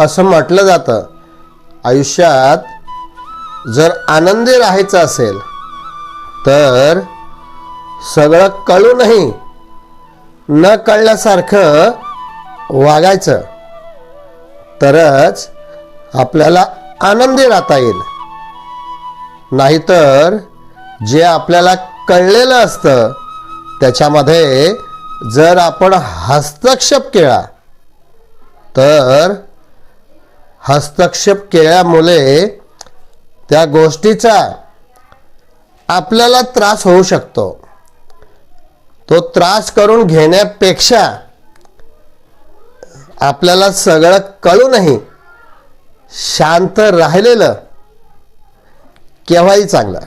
असं म्हटलं जातं. आयुष्यात जर आनंदी राहायचं असेल तर सगळं कळूनही न कळल्यासारखं वागायचं, तरच आपल्याला आनंदी राहता येईल. नाहीतर जे आपल्याला कळलेलं असतं त्याच्यामध्ये जर आपण हस्तक्षेप केला तर हस्तक्षेप केल्यामुळे त्या गोष्टीचा आपल्याला त्रास होऊ शकतो. तो त्रास करून घेण्यापेक्षा आपल्याला सगळं कळूनही शांत राहिलेलं केव्हाही चांगलं.